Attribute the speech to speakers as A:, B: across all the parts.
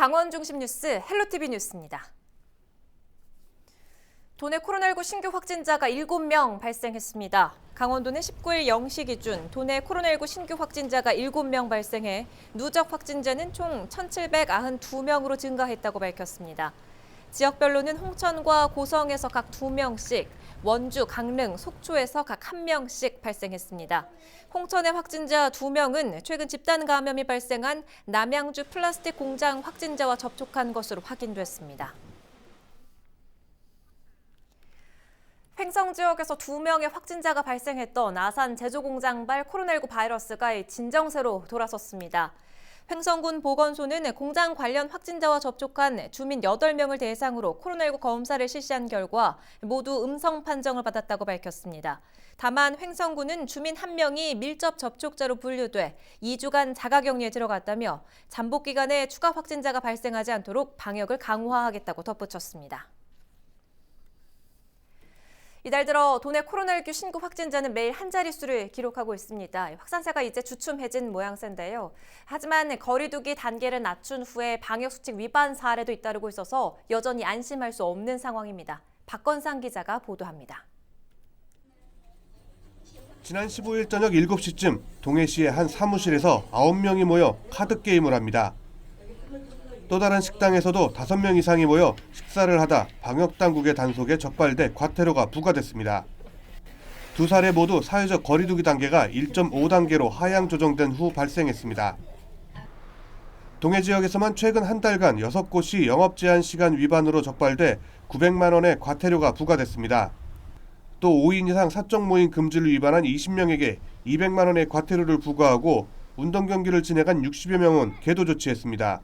A: 강원 중심 뉴스 헬로티비 뉴스입니다. 도내 코로나19 신규 확진자가 7명 발생했습니다. 강원도는 19일 0시 기준 도내 코로나19 신규 확진자가 7명 발생해 누적 확진자는 총 1,792명으로 증가했다고 밝혔습니다. 지역별로는 홍천과 고성에서 각 2명씩, 원주, 강릉, 속초에서 각 1명씩 발생했습니다. 홍천의 확진자 2명은 최근 집단 감염이 발생한 남양주 플라스틱 공장 확진자와 접촉한 것으로 확인됐습니다. 횡성 지역에서 2명의 확진자가 발생했던 아산 제조공장발 코로나19 바이러스가 진정세로 돌아섰습니다. 횡성군 보건소는 공장 관련 확진자와 접촉한 주민 8명을 대상으로 코로나19 검사를 실시한 결과 모두 음성 판정을 받았다고 밝혔습니다. 다만 횡성군은 주민 1명이 밀접 접촉자로 분류돼 2주간 자가격리에 들어갔다며 잠복 기간에 추가 확진자가 발생하지 않도록 방역을 강화하겠다고 덧붙였습니다. 이달 들어 도내 코로나19 신규 확진자는 매일 한 자릿수를 기록하고 있습니다. 확산세가 이제 주춤해진 모양새인데요. 하지만 거리두기 단계를 낮춘 후에 방역수칙 위반 사례도 잇따르고 있어서 여전히 안심할 수 없는 상황입니다. 박건상 기자가 보도합니다.
B: 지난 15일 저녁 7시쯤 동해시의 한 사무실에서 9명이 모여 카드게임을 합니다. 또 다른 식당에서도 5명 이상이 모여 식사를 하다 방역당국의 단속에 적발돼 과태료가 부과됐습니다. 두 사례 모두 사회적 거리두기 단계가 1.5단계로 하향 조정된 후 발생했습니다. 동해 지역에서만 최근 한 달간 6곳이 영업 제한 시간 위반으로 적발돼 900만 원의 과태료가 부과됐습니다. 또 5인 이상 사적 모임 금지를 위반한 20명에게 200만 원의 과태료를 부과하고 운동 경기를 진행한 60여 명은 계도 조치했습니다.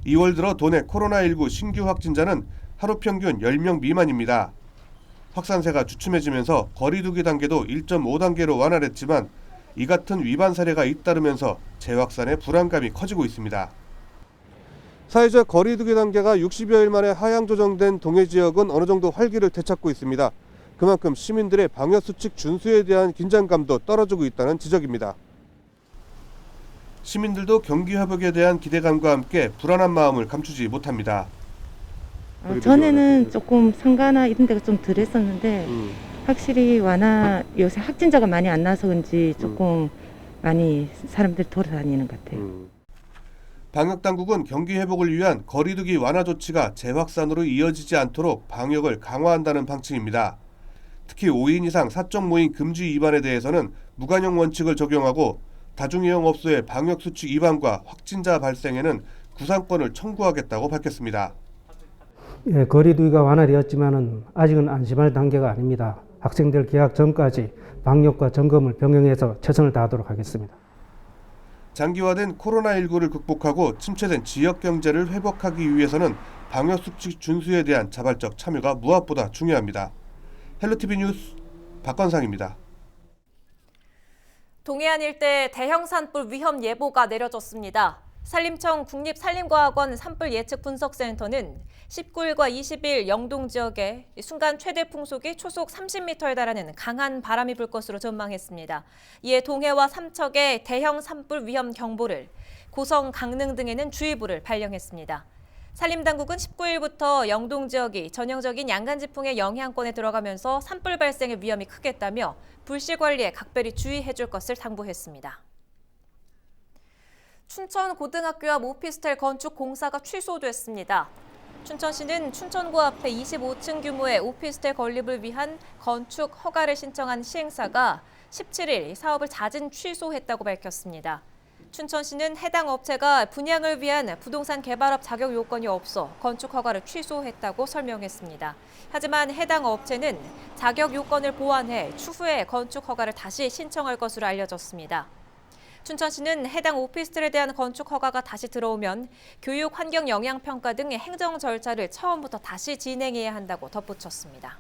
B: 2월 들어 도내 코로나19 신규 확진자는 하루 평균 10명 미만입니다. 확산세가 주춤해지면서 거리두기 단계도 1.5단계로 완화됐지만 이 같은 위반 사례가 잇따르면서 재확산의 불안감이 커지고 있습니다. 사회적 거리두기 단계가 60여일 만에 하향 조정된 동해 지역은 어느 정도 활기를 되찾고 있습니다. 그만큼 시민들의 방역수칙 준수에 대한 긴장감도 떨어지고 있다는 지적입니다. 시민들도 경기 회복에 대한 기대감과 함께 불안한 마음을 감추지 못합니다.
C: 전에는 조금 상가나 이런 데가 좀 덜 했었는데 확실히 요새 확진자가 많이 안 나서 그런지 조금 많이 사람들이 돌아다니는 것 같아요.
B: 방역당국은 경기 회복을 위한 거리두기 완화 조치가 재확산으로 이어지지 않도록 방역을 강화한다는 방침입니다. 특히 5인 이상 사적 모임 금지 위반에 대해서는 무관용 원칙을 적용하고 다중이용 업소의 방역수칙 위반과 확진자 발생에는 구상권을 청구하겠다고 밝혔습니다.
D: 거리두기가 완화되었지만 아직은 안심할 단계가 아닙니다. 학생들 개학 전까지 방역과 점검을 병행해서 최선을 다하도록 하겠습니다.
B: 장기화된 코로나19를 극복하고 침체된 지역 경제를 회복하기 위해서는 방역수칙 준수에 대한 자발적 참여가 무엇보다 중요합니다. 헬로티비 뉴스 박건상입니다.
A: 동해안 일대 대형 산불 위험 예보가 내려졌습니다. 산림청 국립산림과학원 산불 예측 분석센터는 19일과 20일 영동 지역에 순간 최대 풍속이 초속 30m에 달하는 강한 바람이 불 것으로 전망했습니다. 이에 동해와 삼척에 대형 산불 위험 경보를, 고성, 강릉 등에는 주의보를 발령했습니다. 산림당국은 19일부터 영동 지역이 전형적인 양간지풍의 영향권에 들어가면서 산불 발생의 위험이 크겠다며 불씨 관리에 각별히 주의해줄 것을 당부했습니다. 춘천 고등학교 앞 오피스텔 건축 공사가 취소됐습니다. 춘천시는 춘천고 앞에 25층 규모의 오피스텔 건립을 위한 건축 허가를 신청한 시행사가 17일 사업을 자진 취소했다고 밝혔습니다. 춘천시는 해당 업체가 분양을 위한 부동산 개발업 자격 요건이 없어 건축 허가를 취소했다고 설명했습니다. 하지만 해당 업체는 자격 요건을 보완해 추후에 건축 허가를 다시 신청할 것으로 알려졌습니다. 춘천시는 해당 오피스텔에 대한 건축 허가가 다시 들어오면 교육 환경 영향 평가 등의 행정 절차를 처음부터 다시 진행해야 한다고 덧붙였습니다.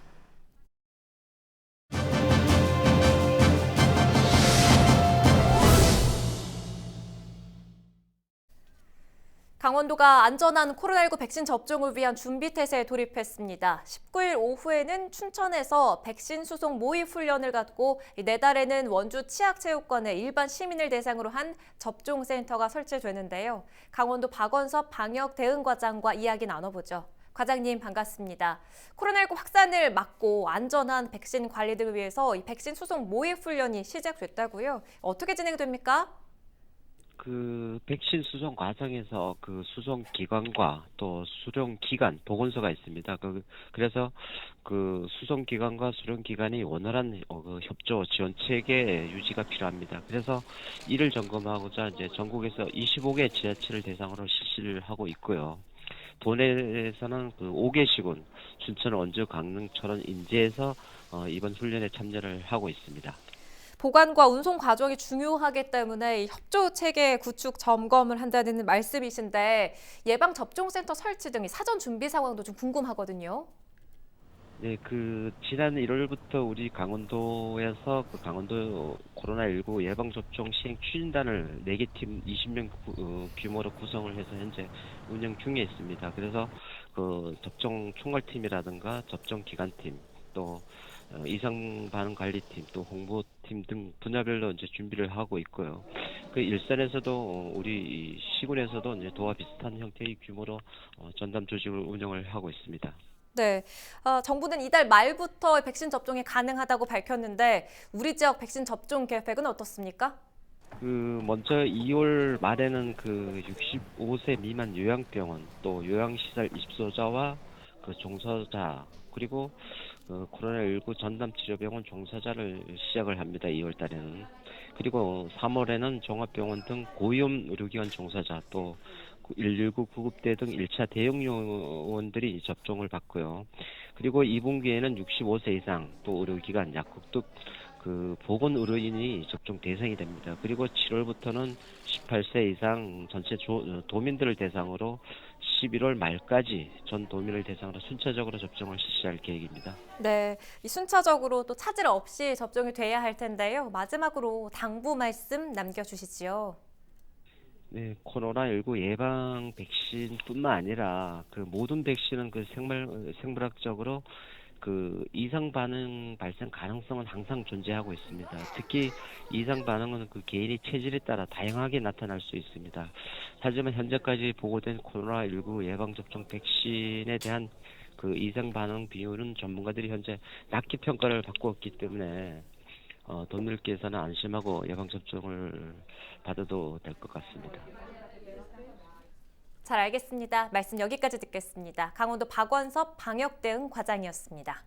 A: 강원도가 안전한 코로나19 백신 접종을 위한 준비태세에 돌입했습니다. 19일 오후에는 춘천에서 백신 수송 모의 훈련을 갖고 내달에는 원주 치악체육관에 일반 시민을 대상으로 한 접종센터가 설치되는데요. 강원도 박원섭 방역대응과장과 이야기 나눠보죠. 과장님 반갑습니다. 코로나19 확산을 막고 안전한 백신 관리 등을 위해서 이 백신 수송 모의 훈련이 시작됐다고요. 어떻게 진행됩니까?
E: 그 백신 수송 과정에서 그 수송 기관과 또 수령 기관 보건소가 있습니다. 그래서 그 수송 기관과 수령 기관이 원활한 협조 지원 체계 유지가 필요합니다. 그래서 이를 점검하고자 이제 전국에서 25개 지자체를 대상으로 실시를 하고 있고요. 도내에서는 그 5개 시군, 춘천, 원주, 강릉, 철원, 인제에서 이번 훈련에 참여를 하고 있습니다.
A: 보관과 운송 과정이 중요하기 때문에 협조 체계 구축 점검을 한다는 말씀이신데 예방 접종센터 설치 등 사전 준비 상황도 좀 궁금하거든요.
E: 네, 지난 1월부터 우리 강원도에서 강원도 코로나19 예방접종 시행 추진단을 4개 팀 20명 규모로 구성을 해서 현재 운영 중에 있습니다. 그래서 접종 총괄팀이라든가 접종 기관팀, 또 이상 반응 관리팀, 또 홍보팀 등 분야별로 이제 준비를 하고 있고요. 일산에서도 우리 시군에서도 이제 도와 비슷한 형태의 규모로 전담 조직을 운영을 하고 있습니다.
A: 네, 정부는 이달 말부터 백신 접종이 가능하다고 밝혔는데 우리 지역 백신 접종 계획은 어떻습니까?
E: 먼저 2월 말에는 65세 미만 요양병원, 또 요양시설 입소자와 종사자, 그리고 코로나19 전담치료병원 종사자를 시작을 합니다. 2월 달에는. 그리고 3월에는 종합병원 등 고위험 의료기관 종사자, 또 119 구급대 등 1차 대형 요원들이 접종을 받고요. 그리고 2분기에는 65세 이상, 또 의료기관, 약국 등 보건 의료인이 접종 대상이 됩니다. 그리고 7월부터는 18세 이상 전체 도민들을 대상으로 11월 말까지 전 도민을 대상으로 순차적으로 접종을 실시할 계획입니다.
A: 네, 이 순차적으로 또 차질 없이 접종이 돼야 할 텐데요. 마지막으로 당부 말씀 남겨주시지요.
E: 네, 코로나19 예방 백신뿐만 아니라 모든 백신은 생물학적으로 이상 반응 발생 가능성은 항상 존재하고 있습니다. 특히 이상 반응은 개인의 체질에 따라 다양하게 나타날 수 있습니다. 하지만 현재까지 보고된 코로나19 예방접종 백신에 대한 이상 반응 비율은 전문가들이 현재 낮게 평가를 받고 있기 때문에 도민들께서는 안심하고 예방접종을 받아도 될 것 같습니다.
A: 잘 알겠습니다. 말씀 여기까지 듣겠습니다. 강원도 박원섭 방역대응과장이었습니다.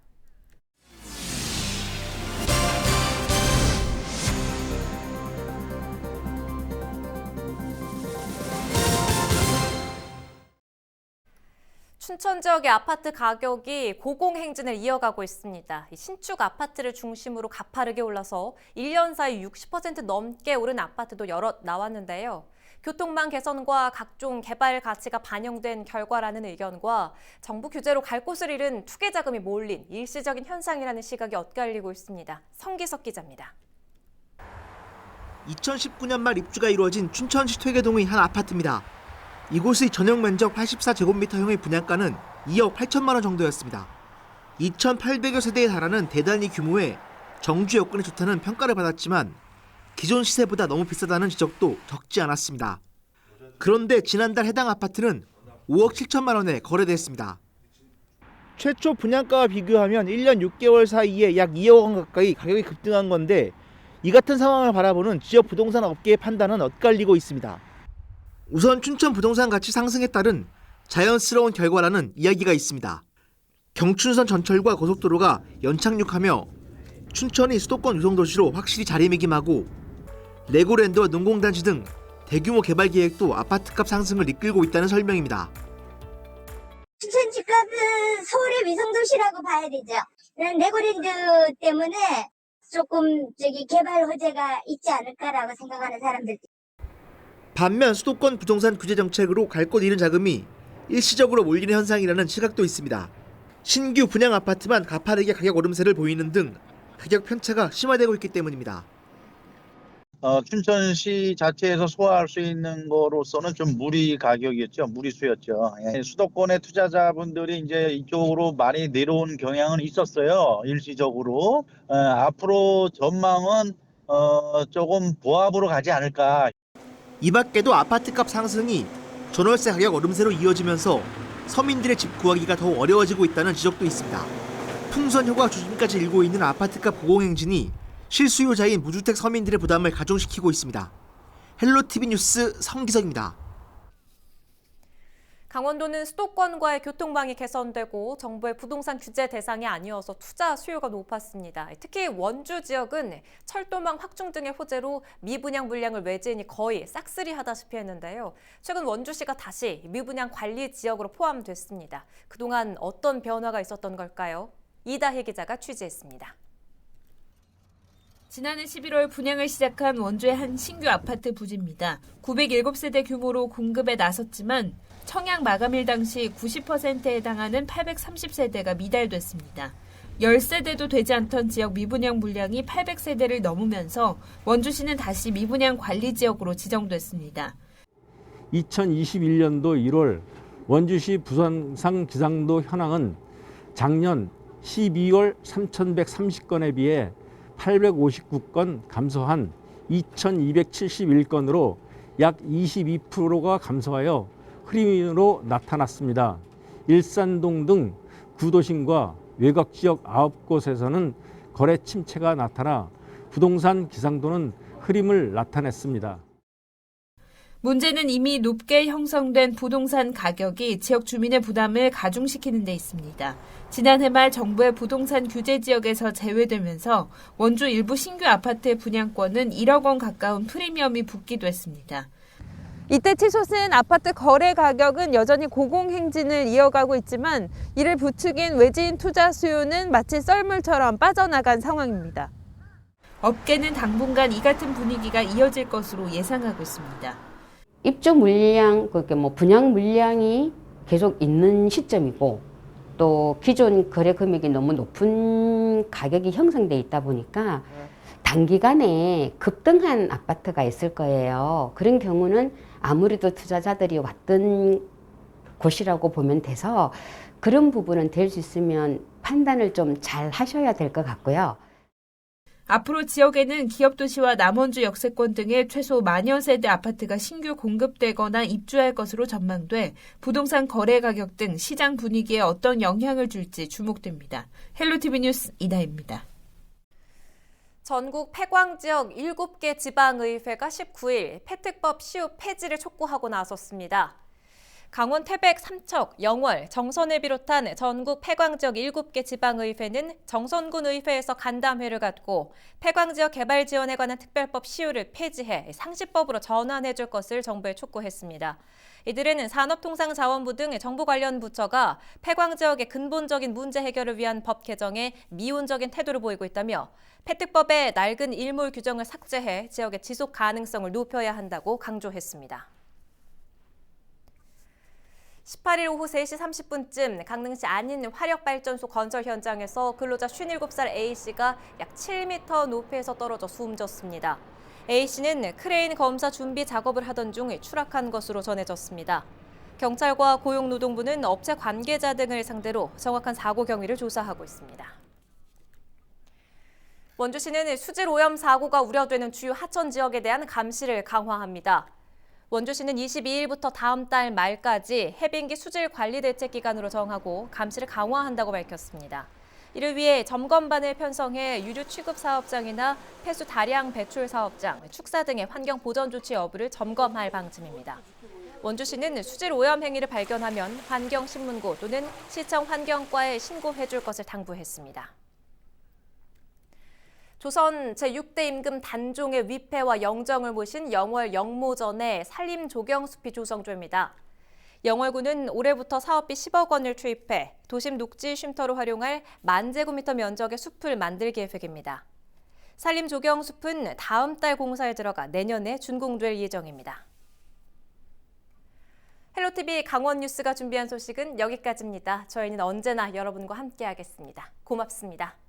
A: 춘천 지역의 아파트 가격이 고공행진을 이어가고 있습니다. 신축 아파트를 중심으로 가파르게 올라서 1년 사이 60% 넘게 오른 아파트도 여럿 나왔는데요. 교통망 개선과 각종 개발 가치가 반영된 결과라는 의견과 정부 규제로 갈 곳을 잃은 투기 자금이 몰린 일시적인 현상이라는 시각이 엇갈리고 있습니다. 성기석 기자입니다.
F: 2019년 말 입주가 이루어진 춘천시 퇴계동의 한 아파트입니다. 이곳의 전용 면적 84제곱미터형의 분양가는 2억 8천만 원 정도였습니다. 2,800여 세대에 달하는 대단히 규모의 정주 여건이 좋다는 평가를 받았지만 기존 시세보다 너무 비싸다는 지적도 적지 않았습니다. 그런데 지난달 해당 아파트는 5억 7천만 원에 거래됐습니다. 최초 분양가와 비교하면 1년 6개월 사이에 약 2억 원 가까이 가격이 급등한 건데 이 같은 상황을 바라보는 지역 부동산 업계의 판단은 엇갈리고 있습니다. 우선 춘천 부동산 가치 상승에 따른 자연스러운 결과라는 이야기가 있습니다. 경춘선 전철과 고속도로가 연착륙하며 춘천이 수도권 유성도시로 확실히 자리매김하고 레고랜드와 농공단지 등 대규모 개발 계획도 아파트값 상승을 이끌고 있다는 설명입니다.
G: 춘천 집값은 서울의 위성도시라고 봐야 되죠. 레고랜드 때문에 조금 개발 호재가 있지 않을까라고 생각하는 사람들.
F: 반면 수도권 부동산 규제 정책으로 갈 곳 잃은 자금이 일시적으로 몰리는 현상이라는 시각도 있습니다. 신규 분양 아파트만 가파르게 가격 오름세를 보이는 등 가격 편차가 심화되고 있기 때문입니다.
H: 춘천시 자체에서 소화할 수 있는 거로서는 좀 무리 가격이었죠. 무리수였죠. 예, 수도권의 투자자분들이 이제 이쪽으로 많이 내려온 경향은 있었어요. 일시적으로. 앞으로 전망은 조금 보합으로 가지 않을까.
F: 이 밖에도 아파트값 상승이 전월세 가격 얼음세로 이어지면서 서민들의 집 구하기가 더욱 어려워지고 있다는 지적도 있습니다. 풍선 효과 조짐까지 일고 있는 아파트값 고공행진이 실수요자인 무주택 서민들의 부담을 가중시키고 있습니다. 헬로티비 뉴스 성기석입니다.
A: 강원도는 수도권과의 교통망이 개선되고 정부의 부동산 규제 대상이 아니어서 투자 수요가 높았습니다. 특히 원주 지역은 철도망 확충 등의 호재로 미분양 물량을 외지인이 거의 싹쓸이하다시피 했는데요. 최근 원주시가 다시 미분양 관리 지역으로 포함됐습니다. 그동안 어떤 변화가 있었던 걸까요? 이다희 기자가 취재했습니다.
I: 지난해 11월 분양을 시작한 원주의 한 신규 아파트 부지입니다. 907세대 규모로 공급에 나섰지만 청약 마감일 당시 90%에 해당하는 830세대가 미달됐습니다. 10세대도 되지 않던 지역 미분양 물량이 800세대를 넘으면서 원주시는 다시 미분양 관리 지역으로 지정됐습니다.
J: 2021년도 1월 원주시 부동산 기상도 현황은 작년 12월 3,130건에 비해 859건 감소한 2,271건으로 약 22%가 감소하여 흐림으로 나타났습니다. 일산동 등 구도심과 외곽 지역 9곳에서는 거래 침체가 나타나 부동산 기상도는 흐림을 나타냈습니다.
I: 문제는 이미 높게 형성된 부동산 가격이 지역 주민의 부담을 가중시키는 데 있습니다. 지난해 말 정부의 부동산 규제 지역에서 제외되면서 원주 일부 신규 아파트 분양권은 1억 원 가까운 프리미엄이 붙기도 했습니다. 이때 치솟은 아파트 거래 가격은 여전히 고공행진을 이어가고 있지만 이를 부추긴 외지인 투자 수요는 마치 썰물처럼 빠져나간 상황입니다. 업계는 당분간 이 같은 분위기가 이어질 것으로 예상하고 있습니다.
K: 입주 물량, 그게 분양 물량이 계속 있는 시점이고 또 기존 거래 금액이 너무 높은 가격이 형성돼 있다 보니까 단기간에 급등한 아파트가 있을 거예요. 그런 경우는 아무래도 투자자들이 왔던 곳이라고 보면 돼서 그런 부분은 될 수 있으면 판단을 좀 잘 하셔야 될 것 같고요.
I: 앞으로 지역에는 기업도시와 남원주 역세권 등의 최소 10,000여 세대 아파트가 신규 공급되거나 입주할 것으로 전망돼 부동산 거래 가격 등 시장 분위기에 어떤 영향을 줄지 주목됩니다. 헬로티비 뉴스 이다희입니다.
A: 전국 폐광 지역 7개 지방의회가 19일 폐특법 시효 폐지를 촉구하고 나섰습니다. 강원 태백, 삼척, 영월, 정선을 비롯한 전국 폐광 지역 7개 지방의회는 정선군 의회에서 간담회를 갖고 폐광 지역 개발 지원에 관한 특별법 시효를 폐지해 상시법으로 전환해 줄 것을 정부에 촉구했습니다. 이들은 산업통상자원부 등 정부 관련 부처가 폐광 지역의 근본적인 문제 해결을 위한 법 개정에 미온적인 태도를 보이고 있다며 폐특법의 낡은 일몰 규정을 삭제해 지역의 지속 가능성을 높여야 한다고 강조했습니다. 18일 오후 3시 30분쯤 강릉시 안인 화력발전소 건설 현장에서 근로자 57살 A씨가 약 7m 높이에서 떨어져 숨졌습니다. A씨는 크레인 검사 준비 작업을 하던 중 추락한 것으로 전해졌습니다. 경찰과 고용노동부는 업체 관계자 등을 상대로 정확한 사고 경위를 조사하고 있습니다. 원주시는 수질 오염 사고가 우려되는 주요 하천 지역에 대한 감시를 강화합니다. 원주시는 22일부터 다음 달 말까지 해빙기 수질 관리 대책 기간으로 정하고 감시를 강화한다고 밝혔습니다. 이를 위해 점검반을 편성해 유류 취급 사업장이나 폐수 다량 배출 사업장, 축사 등의 환경 보전 조치 여부를 점검할 방침입니다. 원주시는 수질 오염 행위를 발견하면 환경신문고 또는 시청 환경과에 신고해 줄 것을 당부했습니다. 조선 제6대 임금 단종의 위패와 영정을 모신 영월 영모전에 산림조경숲이 조성됩니다. 영월군은 올해부터 사업비 10억 원을 투입해 도심 녹지 쉼터로 활용할 10,000제곱미터 면적의 숲을 만들 계획입니다. 산림조경숲은 다음 달 공사에 들어가 내년에 준공될 예정입니다. 헬로티비 강원 뉴스가 준비한 소식은 여기까지입니다. 저희는 언제나 여러분과 함께하겠습니다. 고맙습니다.